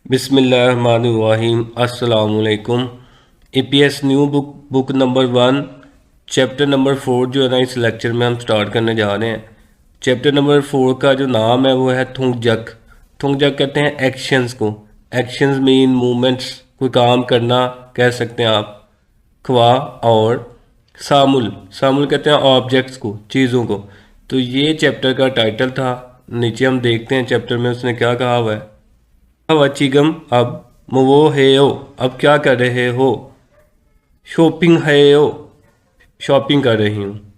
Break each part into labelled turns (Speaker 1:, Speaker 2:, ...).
Speaker 1: बिस्मिल्लाहिर्रहमानिर्रहीम अस्सलाम वालेकुम। EPS new book number 1 chapter number 4 जो है ना इस लेक्चर में हम स्टार्ट करने जा रहे हैं। चैप्टर नंबर 4 का जो नाम है वो है थुंगजक। थुंगजक कहते हैं एक्शंस को। एक्शंस मीन मूवमेंट्स, कोई काम करना कह सकते हैं आप। ख्वा और सामुल, सामुल कहते हैं ऑब्जेक्ट्स को, चीज़ों को। तो ये चैप्टर का टाइटल था। नीचे हम देखते हैं चैप्टर में उसने क्या कहा हुआ है। वचिगम अब वो है हो, अब क्या कर रहे हो। शॉपिंग है हो, शॉपिंग कर रही हूँ।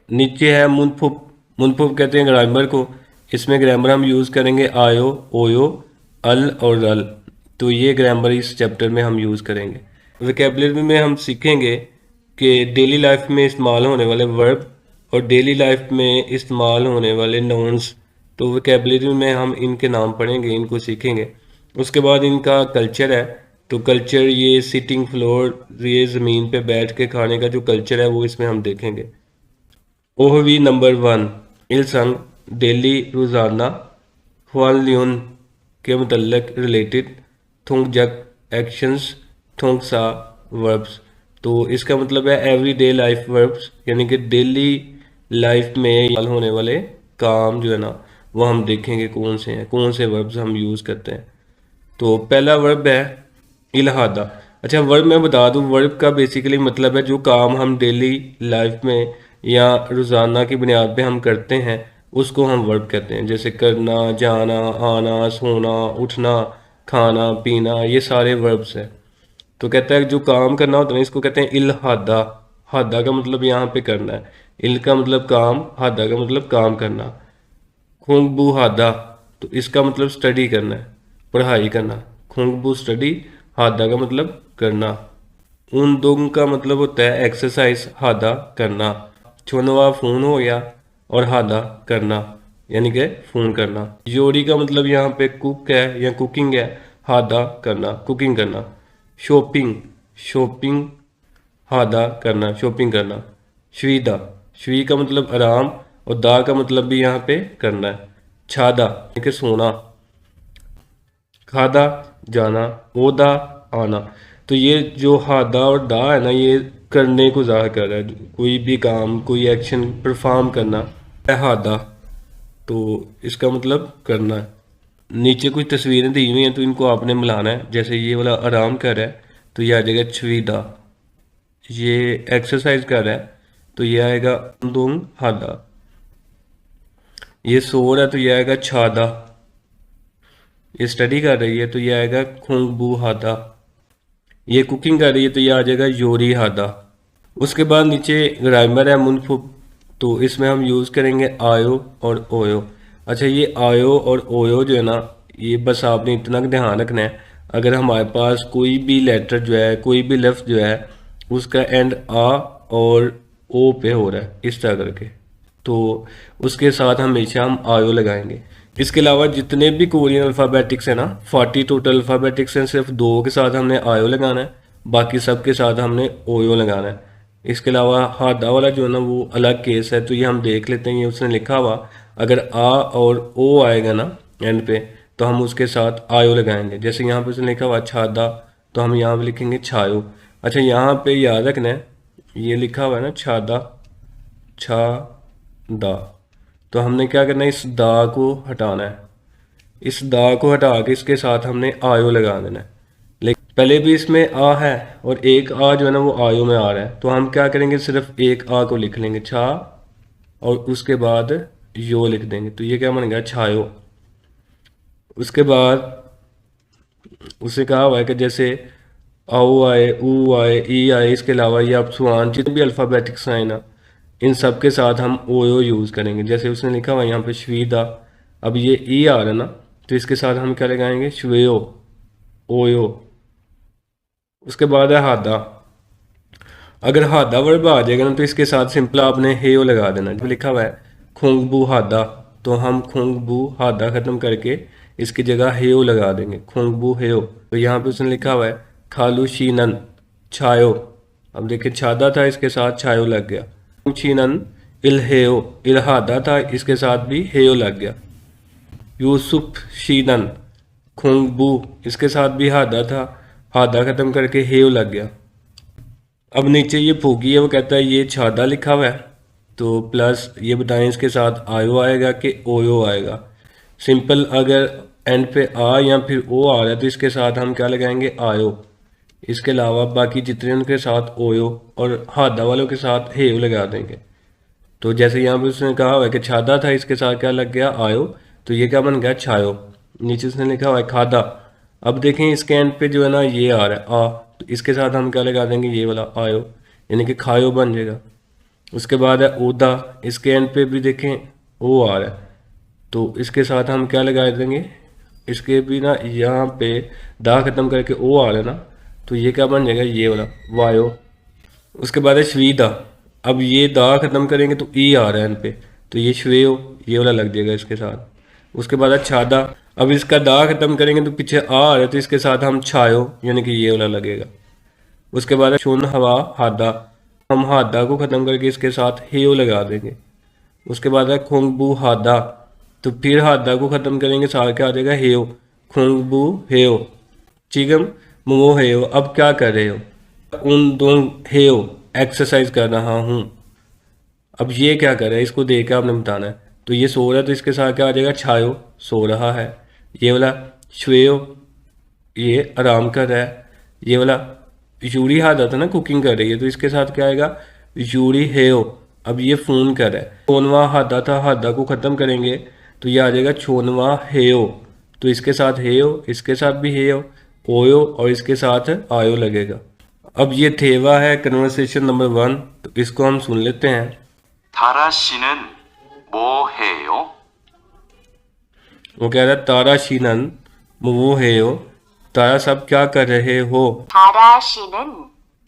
Speaker 1: नीचे है मुनफुब। मुनफुब कहते हैं ग्रामर को। इसमें ग्रामर हम यूज़ करेंगे आयो, ओयो, अल और रल। तो ये ग्रामर इस चैप्टर में हम यूज़ करेंगे। वोकैबुलरी में हम सीखेंगे कि डेली लाइफ में इस्तेमाल होने वाले वर्ब और डेली लाइफ में इस्तेमाल होने वाले नाउन्स। तो वोकैबुलरी में हम इनके नाम पढ़ेंगे, इनको सीखेंगे। उसके बाद इनका कल्चर है। तो कल्चर ये सिटिंग फ्लोर, ये ज़मीन पे बैठ के खाने का जो कल्चर है वो इसमें हम देखेंगे। ओहवी नंबर 1 इलसंग डेली रोज़ाना, ख्वान लियोन के मतलब रिलेटेड, थोंगजक एक्शंस, थोंगसा वर्ब्स। तो इसका मतलब है एवरी डे लाइफ वर्ब्स, यानी कि डेली लाइफ में होने वाले काम जो है ना वो हम देखेंगे कौन से हैं, कौन से वर्ब्स हम यूज़ करते हैं। तो पहला वर्ब है इल्हादा। अच्छा, वर्ब मैं बता दूं, वर्ब का बेसिकली मतलब है जो काम हम डेली लाइफ में या रोज़ाना की बुनियाद पे हम करते हैं उसको हम वर्ब कहते हैं। जैसे करना, जाना, आना, सोना, उठना, खाना, पीना, ये सारे वर्ब्स हैं। तो कहता है जो काम करना होता है ना इसको कहते हैं इल्हादा। हादा का मतलब यहाँ पे करना है, इल का मतलब काम, हादा का मतलब काम करना। खुंगबू हादा, तो इसका मतलब स्टडी करना है, पढ़ाई करना। खुंगबू स्टडी, हादा का मतलब करना। उन दोंग का मतलब होता है एक्सरसाइज, हादा करना। छोनवा फोन हो गया और हादा करना, यानी कि फोन करना। योरी का मतलब यहाँ पे कुक है या कुकिंग है, हादा करना, कुकिंग करना। शॉपिंग, शॉपिंग, हादा करना, शॉपिंग करना। श्वीदा, श्वी का मतलब आराम और दा का मतलब भी यहाँ पे करना है, छादा यानी कि सोना। खादा जाना, ओदा आना। तो ये जो हादा और दा है ना ये करने को ज़ाहिर कर रहा है, कोई भी काम, कोई एक्शन परफॉर्म करना है हादा। तो इसका मतलब करना है। नीचे कुछ तस्वीरें दी हुई हैं तो इनको आपने मिलाना है। जैसे ये वाला आराम कर रहा है तो ये आ जाएगा छवीदा। ये एक्सरसाइज कर रहा है तो ये आएगा दोंग हादा। ये सो रहा है तो ये आएगा छादा। ये स्टडी कर रही है तो ये आएगा खुंगबू हादा। ये कुकिंग कर रही है तो ये आ जाएगा योरी हादा। उसके बाद नीचे ग्रामर है मुनफुब। तो इसमें हम यूज़ करेंगे आयो और ओयो। अच्छा, ये आयो और ओयो जो है ना ये बस आपने इतना ध्यान रखना है, अगर हमारे पास कोई भी लेटर जो है, कोई भी लफ्ज़ जो है उसका एंड आ और ओ पे हो रहा है इस तरह करके, तो उसके साथ हमेशा हम आयो लगाएंगे। इसके अलावा जितने भी कोरियन अल्फ़ाबेटिक्स हैं ना, 40 टोटल अल्फ़ाबेटिक्स हैं, सिर्फ दो के साथ हमने आयो लगाना है, बाकी सब के साथ हमने ओयो लगाना है। इसके अलावा हादा वाला जो है ना वो अलग केस है, तो ये हम देख लेते हैं। ये उसने लिखा हुआ अगर आ और ओ आएगा ना एंड पे तो हम उसके साथ आयो लगाएंगे। जैसे यहाँ पे उसने लिखा हुआ छादा तो हम यहाँ पे लिखेंगे छायो। अच्छा, यहाँ पे याद रखना है ये लिखा हुआ है ना छादा, छा दा, तो हमने क्या करना है इस दा को हटाना है। इस दा को हटा के इसके साथ हमने आयो लगा देना है। लेकिन पहले भी इसमें आ है और एक आ जो है ना वो आयो में आ रहा है, तो हम क्या करेंगे सिर्फ एक आ को लिख लेंगे छा और उसके बाद यो लिख देंगे, तो ये क्या बन गया छायो। उसके बाद उसे कहा हुआ है कि जैसे आओ आए, ऊ आए, ई आए, इसके अलावा ये आप सुहान जितने भी अल्फ़ाबेटिक्स आए ना इन सब के साथ हम ओयो यूज़ करेंगे। जैसे उसने लिखा हुआ यहाँ पे श्वीदा, अब ये ई आ रहा है ना तो इसके साथ हम क्या लगाएंगे श्वेयो, ओयो। उसके बाद है हादा। अगर हादा वर्ब आ जाएगा ना तो इसके साथ सिंपल आपने हेयो लगा देना। जो लिखा हुआ है खोंगबू हादा, तो हम खोंगबू हादा ख़त्म करके इसकी जगह हेयो लगा देंगे, खोंगबू हेयो। तो यहाँ पे उसने लिखा हुआ है खालू शीनन छायो। अब देखिए छादा था इसके साथ छायो लग गया। शीनन इलहेयो, इल्हादा था इसके साथ भी हेयो लग गया। यूसुफ शीनन, खुंगबू, इसके साथ भी हादा था, हादा ख़त्म करके हेव लग गया। अब नीचे ये फूकी है, वो कहता है ये छादा लिखा हुआ है, तो प्लस ये बताएं इसके साथ आयो आएगा कि ओयो आएगा। सिंपल, अगर एंड पे आ या फिर ओ आ रहा है तो इसके साथ हम क्या लगाएंगे, आयो। इसके अलावा बाकी जितने उनके साथ ओयो और हादा वालों के साथ हेव लगा देंगे। तो जैसे यहाँ पे उसने कहा हुआ है कि छादा था, इसके साथ क्या लग गया, आयो, तो ये क्या बन गया, छायो। नीचे उसने लिखा हुआ है खादा। अब देखें इसके एंड पे जो है ना ये आ रहा है आ, तो इसके साथ हम क्या लगा देंगे, ये वाला आयो, यानी कि खायो बन जाएगा। उसके बाद है ओदा, इसके एंड पे भी देखें ओ आ रहा है, तो इसके साथ हम क्या लगा देंगे, इसके भी ना यहाँ पे दा खत्म करके ओ आ रहा है ना, तो ये क्या बन जाएगा, ये वाला वायो। उसके बाद है श्वीदा। अब ये दा खत्म करेंगे तो ई आ रहा है इन पे, तो ये श्वेयो, ये वाला लग जाएगा इसके साथ। उसके बाद है छादा। अब इसका दा खत्म करेंगे तो पीछे आ रहा है, तो इसके साथ हम छायो, यानी कि ये वाला लगेगा। उसके बाद है शुन हवा हादा, हम हादा को खत्म करके इसके साथ हेयो लगा देंगे। उसके बाद है खुंगबू हादा, तो फिर हादा को खत्म करेंगे, साथ क्या आ जाएगा, हेयो, खुंगबू हेयो। चिगम मुमो हेयो। अब क्या कर रहे हो, उन दो हेयो, एक्सरसाइज कर रहा हूँ। अब ये क्या कर रहा है, इसको देख के आपने बताना है। तो ये सो रहा है, तो इसके साथ क्या आ जाएगा, छायो, सो रहा है। ये वाला श्वेयो, ये आराम कर रहा है। ये वाला यूरी हाथ आता ना, कुकिंग कर रही है, तो इसके साथ क्या आएगा, यूरी हेयो। अब ये फोन कर रहा है, छोनवा हादा था, हादा को ख़त्म करेंगे तो ये आ जाएगा छोनवा हेयो, तो इसके साथ हेयो, इसके साथ भी हेयो, ओयो, और इसके साथ आयो लगेगा। अब ये थेवा है कन्वर्सेशन नंबर 1, तो इसको हम सुन लेते हैं।
Speaker 2: 다라 씨는 뭐 해요?
Speaker 1: वो कह रहा है तारा शीनन वो हेयो, तारा सब क्या कर रहे हो।
Speaker 3: 다라 씨는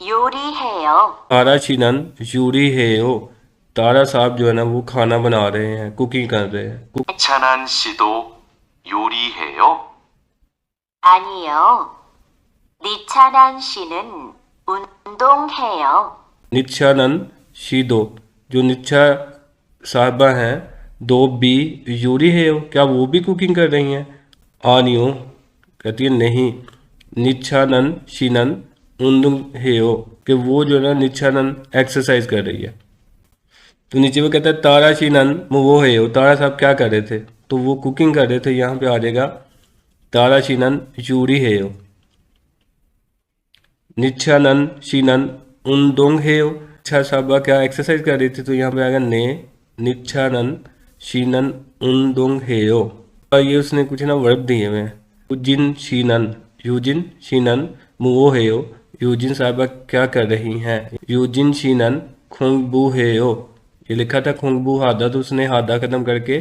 Speaker 3: 요리해요.
Speaker 1: तारा शीनन यूरी हेयो, तारा साहब जो है ना वो खाना बना रहे हैं, कुकिंग कर रहे हैं।
Speaker 2: 찬한 씨도 요리해요?
Speaker 3: 아니요. 니찬한 씨는 운동해요.
Speaker 1: निच्छानंद शीदो, जो निच्छा साहबा हैं, दो बी यूरी हेयो, क्या वो भी कुकिंग कर रही हैं। आनियो कहती है नहीं, निच्छानंद शीनन उन्दुंग हेयो, कि वो जो है ना निच्छानंद एक्सरसाइज कर रही है। तो नीचे वो कहता है तारा शीनन वो हेयो, तारा साहब क्या कर रहे थे, तो वो कुकिंग कर रहे थे। यहाँ पे आ जाएगा तारा शीनन यूरी हेयो। निच्छानंद शीनन उन्दुंग हेयो, अच्छा साहबा क्या एक्सरसाइज कर रही थी, तो यहाँ पे आएगा ने निच्छानंद शीनन उन्दुंग हेयो। और ये उसने कुछ ना वर्ब दिए हुए हैं, यूजिन शीनन, यूजिन शीनन मुओ हेयो, यूजिन साहबा क्या कर रही हैं, यूजिन शीनन खुंगबू हेयो। ये लिखा था खुंगबू हादा, तो उसने हादा खत्म करके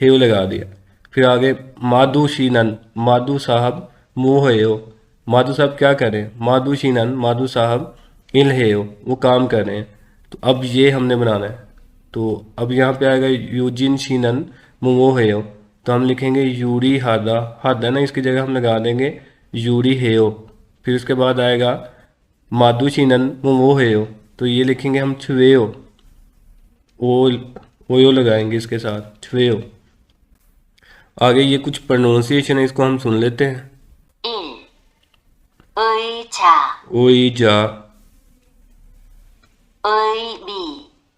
Speaker 1: हेयो लगा दिया। फिर आगे माधु शीनन, माधु साहब मुओ हेयो, माधु साहब क्या करें, माधु शीनन माधु साहब इल हेयो, वो काम कर रहे हैं। तो अब ये हमने बनाना है, तो अब यहाँ पे आएगा यूजिन शीनन मुओ हेयो, तो हम लिखेंगे यूरी हादा, हादा ना इसकी जगह हम लगा देंगे यूरी हेयो। फिर उसके बाद आएगा माधु शीनन मुओ हेयो, तो ये लिखेंगे हम छुएयो, ओ ओयो लगाएंगे इसके साथ, छुएयो। आगे ये कुछ प्रोनाउंसिएशन है, इसको हम सुन लेते हैं।
Speaker 3: 1. 의자,
Speaker 1: ओइजा,
Speaker 3: 의미,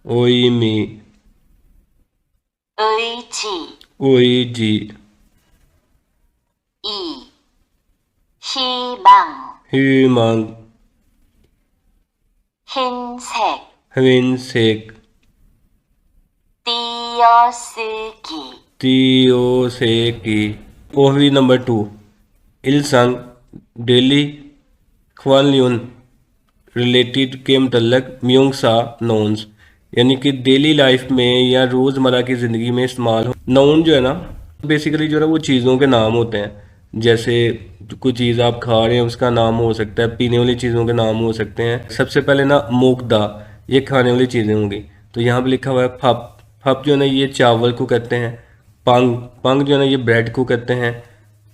Speaker 1: ओइमी,
Speaker 3: 의지.
Speaker 1: ओइजी।
Speaker 3: 2. 희망,
Speaker 1: ह्यूमंग,
Speaker 3: 흰색,
Speaker 1: हविनसेक,
Speaker 3: 띄어쓰기,
Speaker 1: तियोसेकी। ओहवी नंबर 2, इलसंग डेली ख्वालियन, रिलेटेड के मतलब म्यूंग सा नोन्स, यानी कि डेली लाइफ में या रोज़मर्रा की ज़िंदगी में इस्तेमाल हो। नाउन जो है ना बेसिकली जो है ना वो चीज़ों के नाम होते हैं, जैसे कोई चीज़ आप खा रहे हैं उसका नाम हो सकता है, पीने वाली चीज़ों के नाम हो सकते हैं। सबसे पहले ना मूकदा, ये खाने वाली चीज़ें होंगी, तो यहाँ पे लिखा हुआ है फप, फप जो है ना ये चावल को कहते हैं। पंग, पंग जो है ना ये ब्रेड को कहते हैं।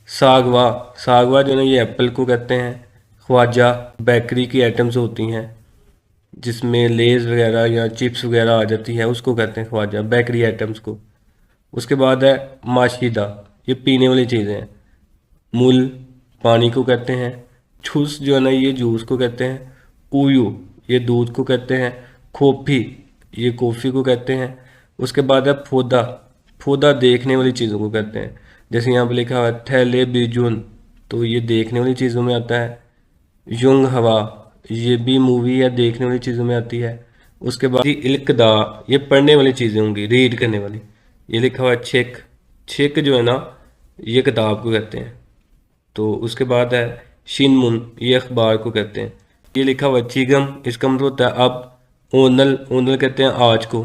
Speaker 1: सागवा, सागवा जो है ना ये एप्पल को कहते हैं। ख्वाजा बेकरी की आइटम्स होती हैं जिसमें लेज़ वगैरह या चिप्स वगैरह आ जाती है, उसको कहते हैं ख्वाजा, बेकरी आइटम्स को। उसके बाद है माशीदा, ये पीने वाली चीज़ें हैं। मुल पानी को कहते हैं, छुस जो है ना ये जूस को कहते हैं, उयू ये दूध को कहते हैं, खोफी ये कॉफ़ी को कहते हैं। उसके बाद है फोदा, फोदा देखने वाली चीज़ों को कहते हैं। जैसे यहाँ पे लिखा हुआ है थैले बिजुन, तो ये देखने वाली चीज़ों में आता है। युंग हवा ये भी मूवी या देखने वाली चीज़ों में आती है। उसके बाद इल्कदा ये पढ़ने वाली चीज़ें होंगी, रीड करने वाली। ये लिखा हुआ है छेक, छेक जो है ना ये किताब को कहते हैं। तो उसके बाद है शिनमुन ये अखबार को कहते हैं। ये लिखा हुआ है चीगम, इसका मतलब होता है अब। ओनल, ओनल कहते हैं आज को।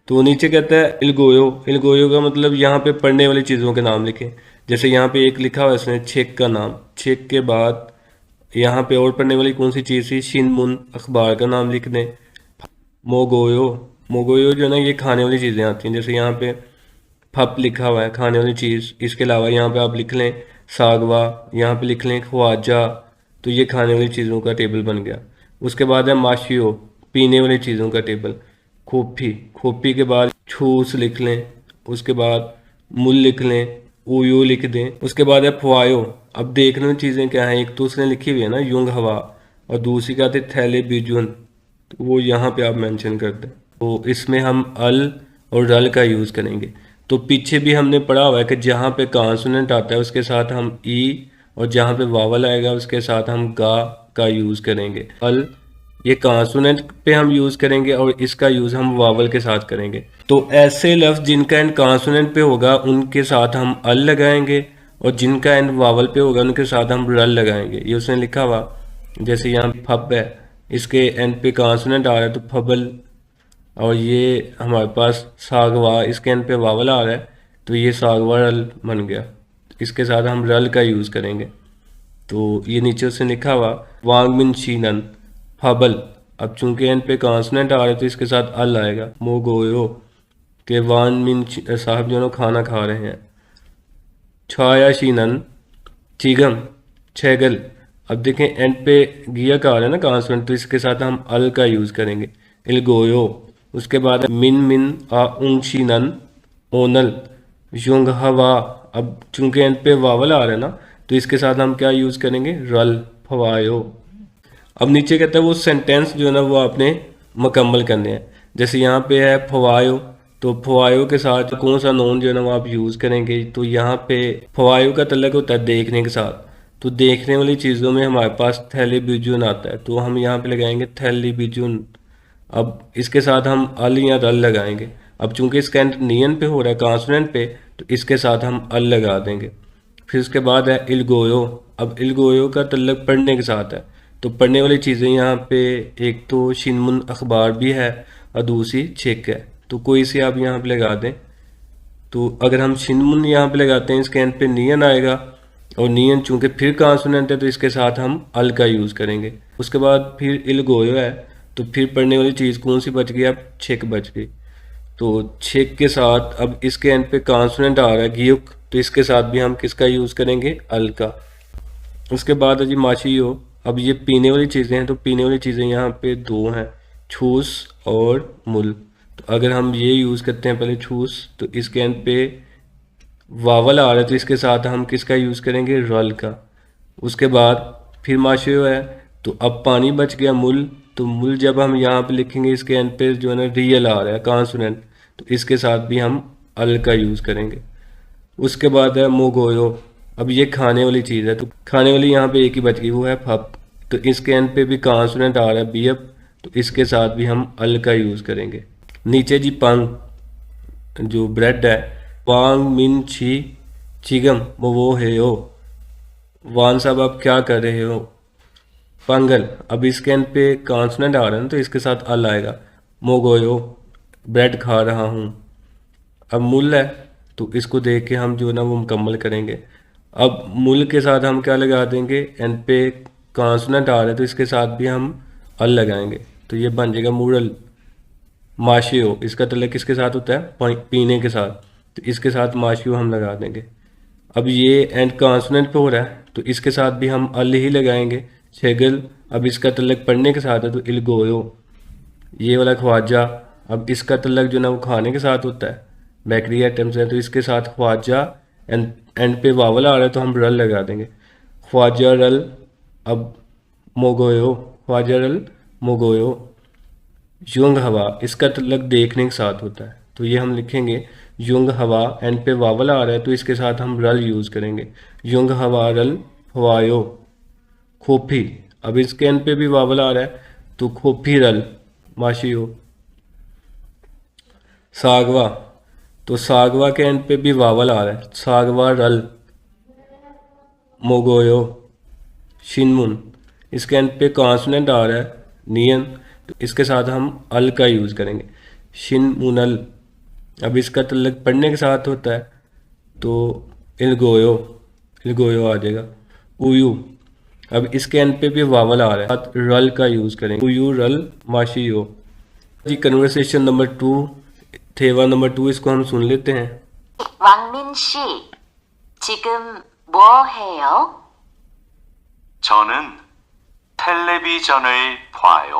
Speaker 1: तो नीचे कहता है इलगोयो, इलगोयो का मतलब यहाँ पे पढ़ने वाली चीज़ों के नाम लिखें। जैसे यहाँ पे एक लिखा हुआ है इसने छेक का नाम, छेक के बाद यहाँ पे और पढ़ने वाली कौन सी चीज़ थी, शिनमुन अखबार का नाम लिख दें। मोगोयो, मोगोयो जो है ना ये खाने वाली चीज़ें आती हैं। जैसे यहाँ पे फप लिखा हुआ है खाने वाली चीज़। इसके अलावा यहाँ पे आप लिख लें सागवा, यहाँ पे लिख लें ख्वाजा, तो ये खाने वाली चीज़ों का टेबल बन गया। उसके बाद है माशियो पीने वाली चीज़ों का टेबल। खोपी, खोपी के बाद छूस लिख लें। उसके बाद मुल लिख लें, ओयो लिख दें। उसके बाद है फवायो, अब देखने वाली चीज़ें क्या हैं, एक तो उसने लिखी हुई है ना युंग हवा, और दूसरी क्या थी थैले बिजुन, तो वो यहाँ पे आप मेंशन कर दें। तो इसमें हम अल और रल का यूज़ करेंगे। तो पीछे भी हमने पढ़ा हुआ है कि जहाँ पे कॉन्सोनेंट आता है उसके साथ हम ई, और जहाँ पे वावल आएगा उसके साथ हम गा का यूज़ करेंगे। अल ये कॉन्सोनेंट पे हम यूज़ करेंगे और इसका यूज़ हम वावल के साथ करेंगे। तो ऐसे लफ्ज़ जिनका एंड कॉन्सोनेंट पे होगा उनके साथ हम अल लगाएंगे, और जिनका एंड वावल पे होगा उनके साथ हम रल लगाएंगे। ये उसने लिखा हुआ, जैसे यहाँ फब है, इसके एंड पे कॉन्सोनेंट आ रहा है तो फबल, और ये हमारे पास सागवा इसके एंड पे वावल आ रहा है तो ये सागवा रल बन गया। इसके साथ हम रल का यूज़ करेंगे। तो ये नीचे से लिखा हुआ वांग मिन शीनन फबल, अब चूंकि एंड पे कॉन्सोनेंट आ रहा है तो इसके साथ अल आएगा। मोगोयो के वान मिन साहब जो है खाना खा रहे हैं। छाया शीनन चीगम छेगल, अब देखें एंड पे गिया का आ रहा है ना कॉन्सोनेंट, तो इसके साथ हम अल का यूज़ करेंगे। इलगोयो, उसके बाद मिन मिन आ शीनन ओनल युंग हवा, अब चूंकि एंड पे वावल आ रहा है ना तो इसके साथ हम क्या यूज़ करेंगे, रल फवायो। अब नीचे कहता है वो सेंटेंस जो है ना वो आपने मुकम्मल करने हैं। जैसे यहाँ पे है फवायो, तो फवायो के साथ कौन सा नोन जो है ना वो आप यूज़ करेंगे। तो यहाँ पे फवायो का तल्लक होता है देखने के साथ, तो देखने वाली चीज़ों में हमारे पास थैली बिजुन आता है, तो हम यहाँ पे लगाएंगे थैली बिजुन। अब इसके साथ हम अल या रल लगाएंगे। अब चूंकि इसका एंड नियन पे हो रहा है कॉन्सोनेंट पे, तो इसके साथ हम अल लगा देंगे। फिर उसके बाद है इलगोयो, अब इलगोयो का तल्लक पढ़ने के साथ है, तो पढ़ने वाली चीज़ें यहाँ पे एक तो शिनमुन अखबार भी है और दूसरी छेक है, तो कोई सी आप यहाँ पे लगा दें। तो अगर हम शिनमुन यहाँ पे लगाते हैं इसके एंड पे नियन आएगा, और नियन चूंकि फिर कॉन्सोनेंट है तो इसके साथ हम अल का यूज़ करेंगे। उसके बाद फिर इलगोयो है, तो फिर पढ़ने वाली चीज़ कौन सी बच गई, अब छेक बच गई। तो छेक के साथ अब इसके एंड पे कॉन्सोनेंट आ रहा है गियुक, तो इसके साथ भी हम किसका यूज़ करेंगे, अल का। उसके बाद है जी माशियो, अब ये पीने वाली चीज़ें हैं, तो पीने वाली चीज़ें यहाँ पे दो हैं, छूस और मुल। तो अगर हम ये यूज़ करते हैं पहले छूस, तो इसके एंड पे वावल आ रहा है तो इसके साथ हम किसका यूज़ करेंगे, रल का। उसके बाद फिर माशियो है, तो अब पानी बच गया मुल, तो मुल जब हम यहाँ पे लिखेंगे इसके एंड पे जो है ना रियल आ रहा है कॉन्सोनेंट, तो इसके साथ भी हम अल का यूज़ करेंगे। उसके बाद है मोगोयो, अब ये खाने वाली चीज़ है, तो खाने वाली यहाँ पे एक ही बच गई वो है फप, तो इसके एंड पे भी कॉन्सोनेंट आ रहा है बीएफ, तो इसके साथ भी हम अल का यूज़ करेंगे। नीचे जी पंग जो ब्रेड है, वांग मिन छी चिगम वो है हो, वान साहब आप क्या कर रहे हो, पंगल, अब इसके एंड पे कॉन्सोनेंट आ रहा है ना तो इसके साथ अल आएगा। मोगोयो ब्रेड खा रहा हूँ। अब मुल है, तो इसको देख के हम जो है ना वो मुकम्मल करेंगे। अब मुल के साथ हम क्या लगा देंगे, एंड पे कॉन्सोनेंट आ रहा है तो इसके साथ भी हम अल लगाएंगे, तो ये बन जाएगा मुरल। माशियो, इसका तल्लुक किसके साथ होता है, पीने के साथ, तो इसके साथ माशियो हम लगा देंगे। अब ये एंड कॉन्सोनेंट पे हो रहा है तो इसके साथ भी हम अल ही लगाएंगे। शेगल, अब इसका तल्लुक पढ़ने के साथ है तो इलगोयो। ये वाला ख्वाजा, अब इसका तल्लुक जो ना वो खाने के साथ होता है, बेकरी आइटम्स है, तो इसके साथ ख्वाजा, एंड एंड पे वावल आ रहा है तो हम रल लगा देंगे। ख्वाजा रल अब मोगोयो, ख्वाजा रल मोगोयो। युंग हवा, इसका तल्लक देखने के साथ होता है तो ये हम लिखेंगे युंग हवा, एंड पे वावल आ रहा है तो इसके साथ हम रल यूज़ करेंगे। युंग हवा रल हवायो। खोफी, अब इसके एंड पे भी वावल आ रहा है तो खोफी रल माशियो। सागवा, तो सागवा के एंड पे भी वावल आ रहा है, सागवा रल मोगोयो। शिनमुन, इसके एंड पे कॉन्सोनेंट आ रहा है नियन तो इसके साथ हम अल का यूज़ करेंगे, शिनमुनल। अब इसका तल्लक पढ़ने के साथ होता है तो इलगोयो, इलगोयो आ जाएगा। उयू, अब इसके एंड पे भी वावल आ रहा है, साथ रल का यूज़ करेंगे, उयू रल माशियो। जी कन्वर्सेशन नंबर 2, थेवा नंबर 2, इसको हम सुन लेते हैं।
Speaker 3: 왕민 씨, 지금 뭐 해요?
Speaker 2: 저는 텔레비전을 봐요.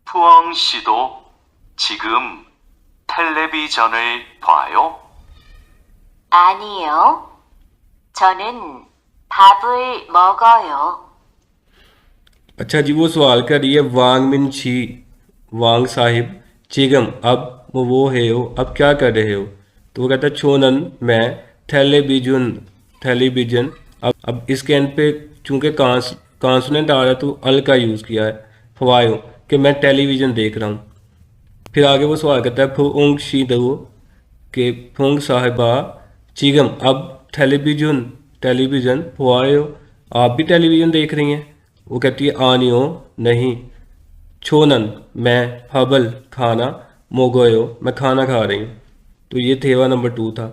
Speaker 2: 푸엉 씨도 지금 텔레비전을 봐요?
Speaker 3: 아니요. 저는 밥을 먹어요.
Speaker 1: अच्छा जी, वो सवाल कर रही है वांग मिन छी, वांग साहिब, चिगम अब वो है हो, अब क्या कर रहे हो? तो वो कहता है छोनन मैं, टेलीविजन टेलीविजन। अब इसके एंड पे चूंकि कॉन्सोनेंट आ रहा है तो अल का यूज़ किया है, फवायो, कि मैं टेलीविज़न देख रहा हूँ। फिर आगे वो सवाल करता है फुंग शी दो, कि फुंग साहिबा चिगम अब टेलीविज़न टेलीविज़न फवायो, आप भी टेलीविज़न देख रही हैं? वो कहती है आनियो नहीं, छोनन मैं, हबल खाना, मोगोयो मैं खाना खा रही हूँ। तो ये थेवा नंबर 2 था।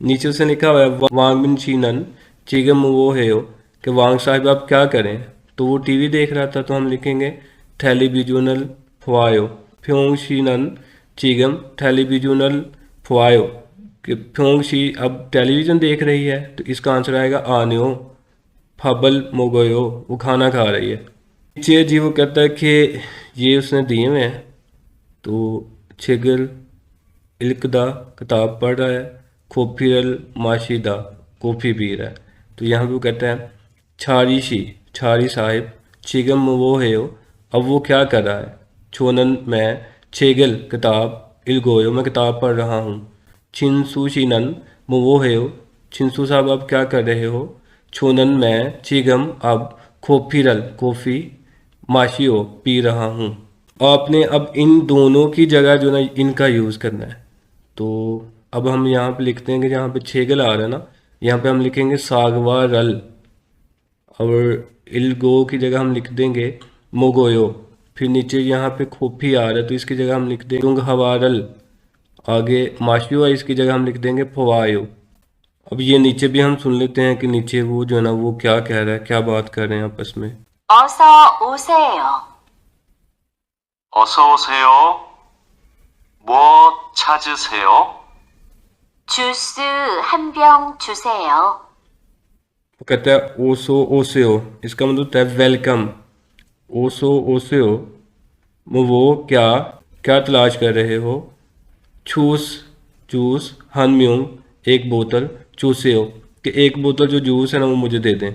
Speaker 1: नीचे उसने लिखा हुआ है वांग मिन चीनन चिगम वो है हो, कि वांग साहिब आप क्या करें? तो वो टीवी देख रहा था तो हम लिखेंगे टेलीविजनल फवायो। फ्योंग शीनन चिगम टेलीविजनल फवायो, कि फ्योंग शी अब टेलीविज़न देख रही है तो इसका आंसर आएगा आनियो फबल मोगोयो, वो खाना खा रही है। नीचे जी वो कहता है कि ये उसने दिए हुए हैं तो छिगल इल्कदा किताब पढ़ रहा है, खोफिरल माशिदा कॉफ़ी पी रहा है। तो यहाँ पे वो कहता है छारी शी, छारी साहिब, चिगम वो है हो, अब वो क्या कर रहा है? छोनन मैं, छेगल किताब, इलगोयो मैं किताब पढ़ रहा हूँ। छिनसू शीनन वो है हो, छिनसू साहब अब क्या कर रहे हो? छोनन मैं, चिगम अब, खोफिरल कॉफ़ी, माशियो पी रहा हूँ। आपने अब इन दोनों की जगह जो ना इनका यूज़ करना है। तो अब हम यहाँ पे लिखते हैं कि जहाँ पे छेगल आ रहा है ना, यहाँ पे हम लिखेंगे सागवा रल, और इलगो की जगह हम लिख देंगे मोगोयो। फिर नीचे यहाँ पे खोफी आ रहा है तो इसकी जगह हम लिख देंगे तुंग हवारल। आगे माशियो है, इसकी जगह हम लिख देंगे फवायो। अब ये नीचे भी हम सुन लेते हैं कि नीचे वो जो है ना वो क्या कह रहा है, क्या बात कर रहे हैं आपस में।
Speaker 3: 어서 오세요.
Speaker 2: 어서 오세요. 뭐 찾으세요?
Speaker 3: 주스 한 병 주세요.
Speaker 1: वो कहता है ओसो ओसेओ, इसका मतलब होता है वेलकम। ओसो ओसेओ वो क्या क्या तलाश कर रहे हो? छूस जूस, हनम्यूंग एक बोतल, चूसेओ कि एक बोतल जो जूस है ना वो मुझे दे दें।